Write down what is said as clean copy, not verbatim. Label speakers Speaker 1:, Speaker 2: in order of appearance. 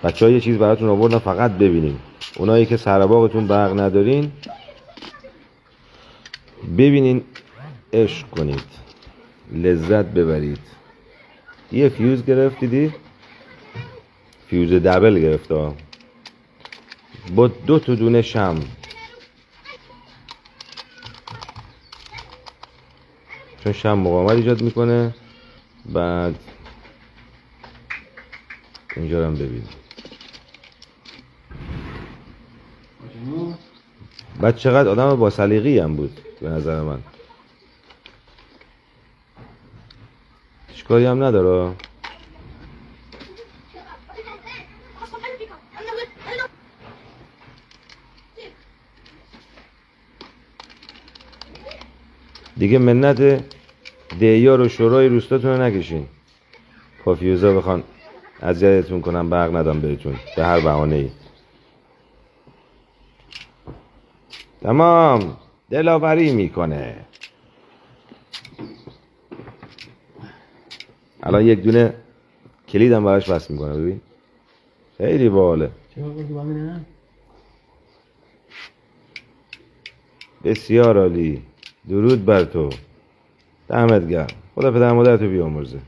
Speaker 1: بچه‌ها یه چیز براتون آوردن فقط ببینین. اونایی که سرباغتون برق ندارین ببینین، عشق کنید، لذت ببرید. یه فیوز گرفت، دیدی؟ فیوز دبل گرفت با 2 تا دونه شم. چون شم مقاومت ایجاد میکنه. بعد اینجا رو هم ببین. بعد چقدر آدم با سلیقه‌ای هم بود به نظر من. اشکالی هم نداره. دیگه منت دیار و شورای روستاتون رو نکشین. با فیوزا بخوان اذیتتون کنن، برق ندن بهتون به هر بهانه‌ای. تمام دلاوری میکنه. الان یک دونه کلیدم براش وصل میکنه، ببین خیلی باحاله. بسیار عالی. درود بر تو. دمت گرم. خدا پدر مادرتو بیامرزه.